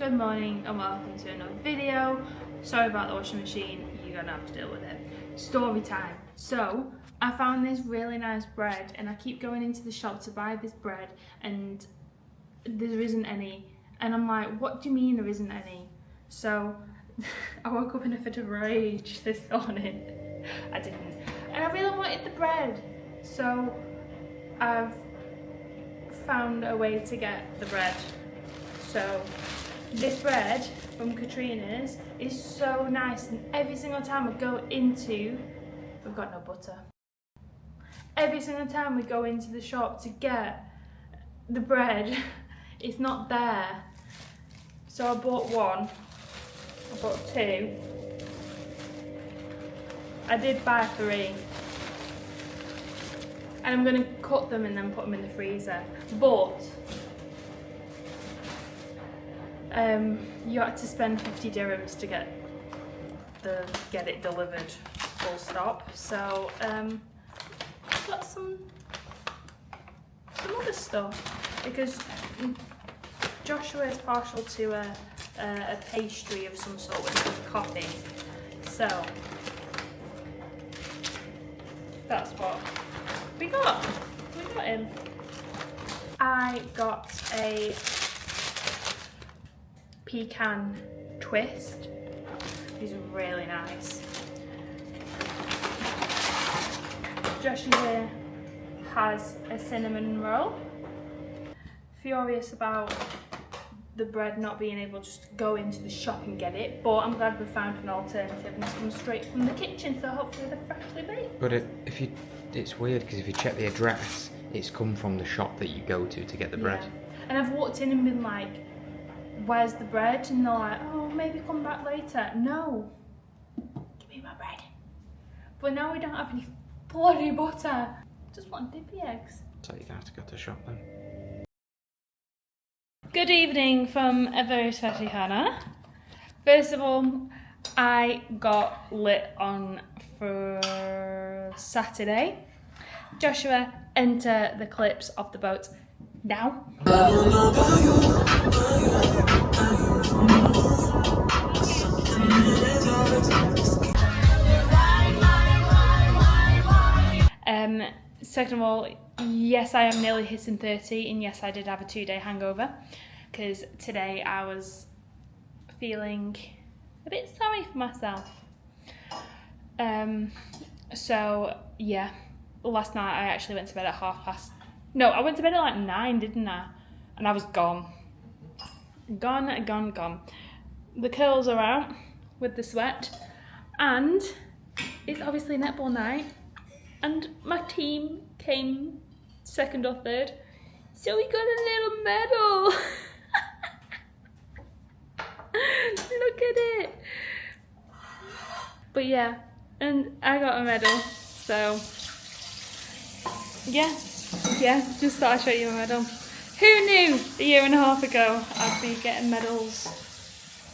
Good morning and welcome to another video. Sorry about the washing machine, you're gonna have to deal with it. Story time. So, I found this really nice bread and I keep going into the shop to buy this bread and there isn't any. And I'm like, what do you mean there isn't any? So, I woke up in a fit of rage this morning. I didn't. And I really wanted the bread. So, I've found a way to get the bread. So, this bread from Katrina's is so nice, and every single time I go into, we've got no butter. Every single time we go into the shop to get the bread, it's not there. So I bought one, I bought two. I did buy 3. And I'm gonna cut them and then put them in the freezer. But you had to spend 50 dirhams to get it delivered, full stop. So I've got some other stuff because Joshua is partial to a pastry of some sort with coffee. So that's what we got. We got him. I got a pecan twist. These are really nice. Joshy here has a cinnamon roll. Furious about the bread not being able to just go into the shop and get it, but I'm glad we found an alternative and it's come straight from the kitchen, so hopefully they're freshly baked. But it's weird because if you check the address, it's come from the shop that you go to get the bread. And I've walked in and been like, where's the bread? And they're like, oh, maybe come back later. No, give me my bread. But now we don't have any bloody butter. Just want dippy eggs. So you're gonna have to go to the shop then. Good evening from a very sweaty Hannah. First of all, I got lit on for Saturday. Joshua, enter the clips of the boat now. Second of all, yes, I am nearly hitting 30, and yes, I did have a 2-day hangover because today I was feeling a bit sorry for myself. So yeah, last night I actually went to bed at 9:30. No, I went to bed at like 9, didn't I? And I was gone. Gone. The curls are out with the sweat, and it's obviously netball night, and my team came 2nd or 3rd, so we got a little medal. Look at it. But yeah, and I got a medal, so yeah, just thought I'd show you my medal. Who knew a year and a half ago I'd be getting medals?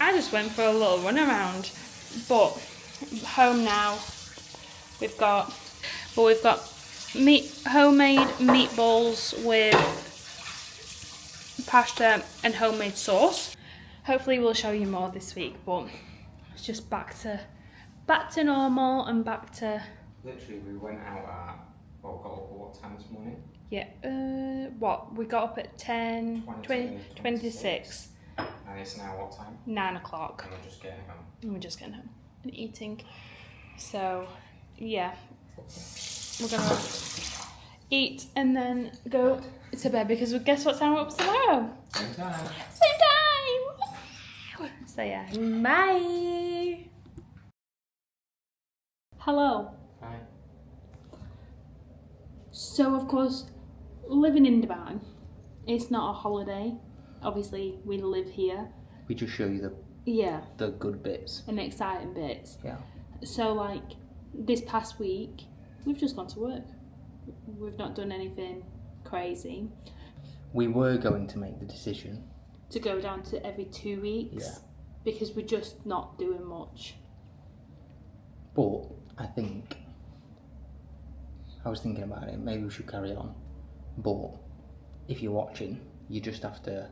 I just went for a little run around, but home now. We've got homemade meatballs with pasta and homemade sauce. Hopefully we'll show you more this week, but it's just back to normal and back to. Literally, we went out at got up at what time this morning? Yeah, we got up at 26. And it's now what time? 9 o'clock. And we're just getting home. And eating. So, yeah. We're gonna eat and then go to bed because guess what time we're up tomorrow? Same time. So yeah, bye. Hello. Hi. So of course, living in Dubai, it's not a holiday. Obviously, we live here. We just show you the good bits. And exciting bits. Yeah. So like this past week, we've just gone to work. We've not done anything crazy. We were going to make the decision To go down to every 2 weeks because we're just not doing much. But I think I was thinking about it, maybe we should carry on. But if you're watching, you just have to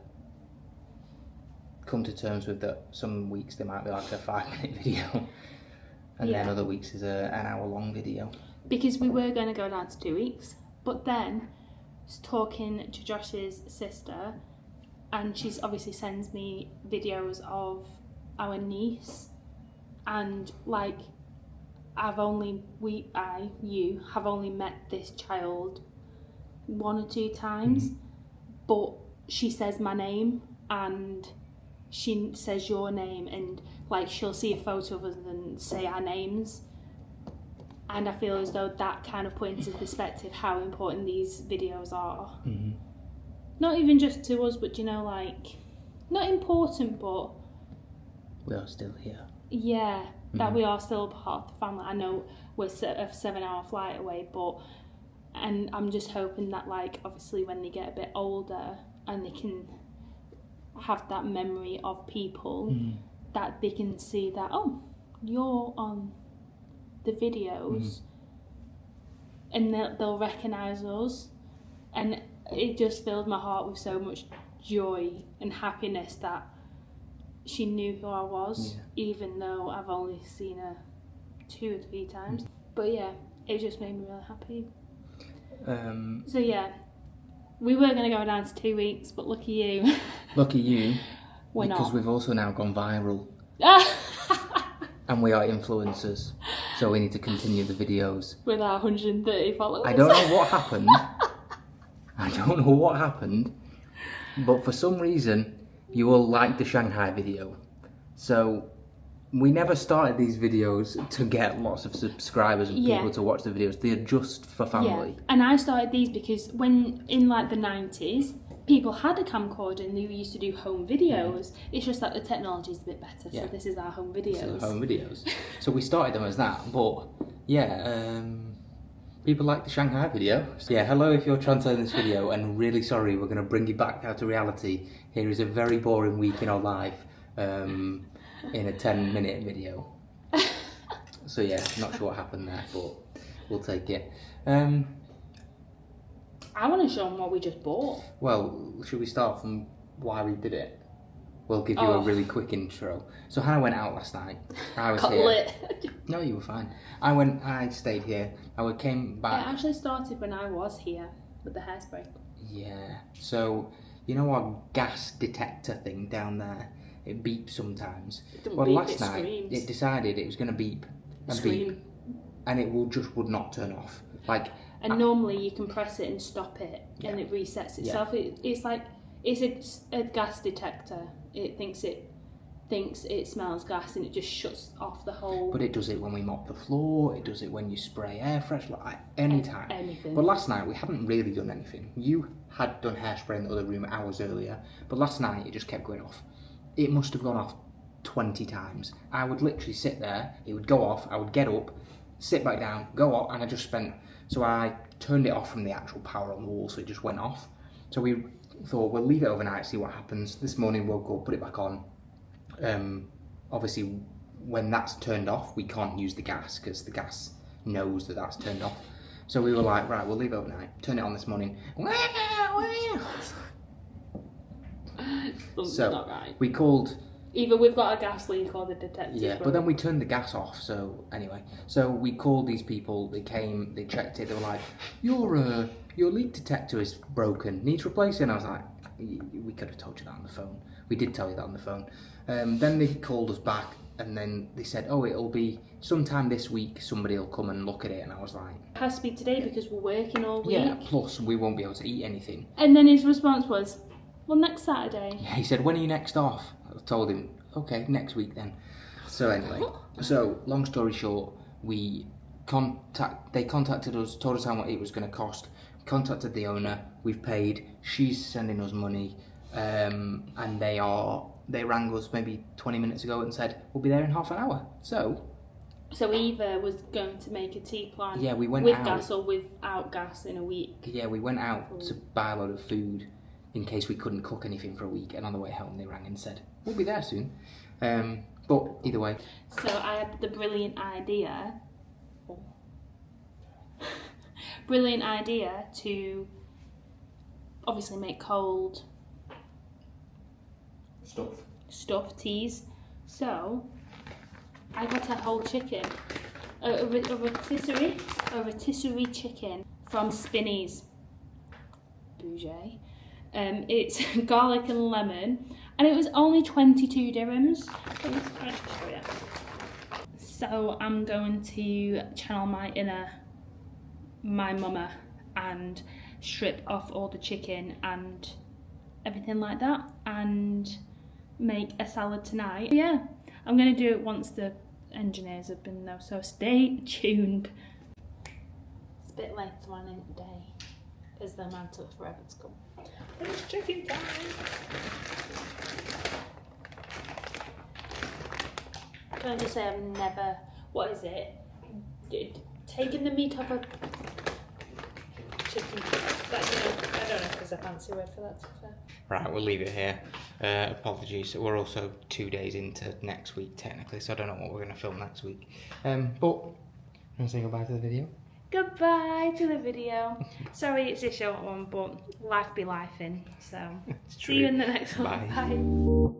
come to terms with that some weeks there might be like a 5-minute video, and then Yeah. other weeks is an hour-long video. Because we were going to go down to 2 weeks, but then was talking to Josh's sister, and she's obviously sends me videos of our niece, and like you have only met this child 1 or 2 times, but she says my name and she says your name, and like she'll see a photo of us and say our names. And I feel as though that kind of put into perspective how important these videos are. Mm-hmm. Not even just to us, but like, not important, but We are still here. yeah, that we are still part of the family. I know we're a 7-hour flight away, and I'm just hoping that, like, obviously when they get a bit older and they can have that memory of people, that they can see that, oh, you're on the videos, and they'll recognise us, and it just filled my heart with so much joy and happiness that she knew who I was, even though I've only seen her 2 or 3 times. But yeah, it just made me really happy. So yeah, we were going to go down to 2 weeks, but lucky you. Lucky you, We're because not. we've also now gone viral, and we are influencers, so we need to continue the videos. With our 130 followers. I don't know what happened. But for some reason, you all liked the Shanghai video. So we never started these videos to get lots of subscribers and people to watch the videos. They're just for family. Yeah, and I started these because when in like the 90s, people had a camcorder and they used to do home videos. It's just that the technology is a bit better, so this is our home videos. So we started them as that, but people like the Shanghai video. So yeah, hello if you're translating this video, and really sorry, we're going to bring you back out to reality. Here is a very boring week in our life in a 10-minute video. So yeah, not sure what happened there, but we'll take it. I want to show them what we just bought. Well, should we start from why we did it? We'll give you a really quick intro. So Hannah went out last night. I was here. Lit. No, you were fine. I stayed here. I came back. It actually started when I was here with the hairspray. Yeah. So, you know our gas detector thing down there? It beeps sometimes. Well, last night it decided it was going to beep and beep, and it would not turn off. And normally you can press it and stop it, and it resets itself. Yeah. It's a gas detector. It thinks it smells gas, and it just shuts off the whole. But it does it when we mop the floor. It does it when you spray air freshener, any time. Anything. But last night we hadn't really done anything. You had done hairspray in the other room hours earlier, but last night it just kept going off. It must have gone off 20 times. I would literally sit there. It would go off. I would get up, sit back down, go off, and I just spent. So I turned it off from the actual power on the wall, so it just went off. So we thought we'll leave it overnight, see what happens. This morning we'll go put it back on. Obviously, when that's turned off, we can't use the gas because the gas knows that that's turned off. So we were like, right, we'll leave it overnight. Turn it on this morning. So not right. we called. Either we've got a gas leak or the detector's Yeah, but then we turned the gas off. So anyway, so we called these people. They came. They checked it. They were like, your leak detector is broken. Needs replacing. And I was like, we could have told you that on the phone. We did tell you that on the phone. Then they called us back, and then they said, oh, it'll be sometime this week. Somebody will come and look at it. And I was like, it has to be today because we're working all week. Yeah. Plus, we won't be able to eat anything. And then his response was, well, next Saturday. He said, when are you next off? I told him, okay, next week then. So anyway, long story short, they contacted us, told us how much it was going to cost, contacted the owner, we've paid, she's sending us money, and they rang us maybe 20 minutes ago and said, we'll be there in half an hour. So Eva was going to make a tea plan we went with out, gas or without gas in a week. Yeah, we went out to buy a load of food in case we couldn't cook anything for a week, and on the way home they rang and said, we'll be there soon. But either way. So I had the brilliant idea to obviously make cold stuffed teas. So I got a whole chicken, a rotisserie chicken from Spinneys. Bougie. It's garlic and lemon, and it was only 22 dirhams. Let me show you. So I'm going to channel my inner my mama and strip off all the chicken and everything like that and make a salad tonight. Yeah, I'm going to do it once the engineers have been there, so stay tuned. It's a bit later on in the day because the man took forever to come. But it's chicken time. Can I just say I've never, what is it? Taken the meat off a chicken. But, you know, I don't know if there's a fancy word for that, to be fair. Right, we'll leave it here. Apologies, we're also 2 days into next week technically, so I don't know what we're going to film next week. But, you want to say goodbye to the video? Goodbye to the video. Sorry it's a short one, but life be lifing. So, see you in the next one. Bye. Bye.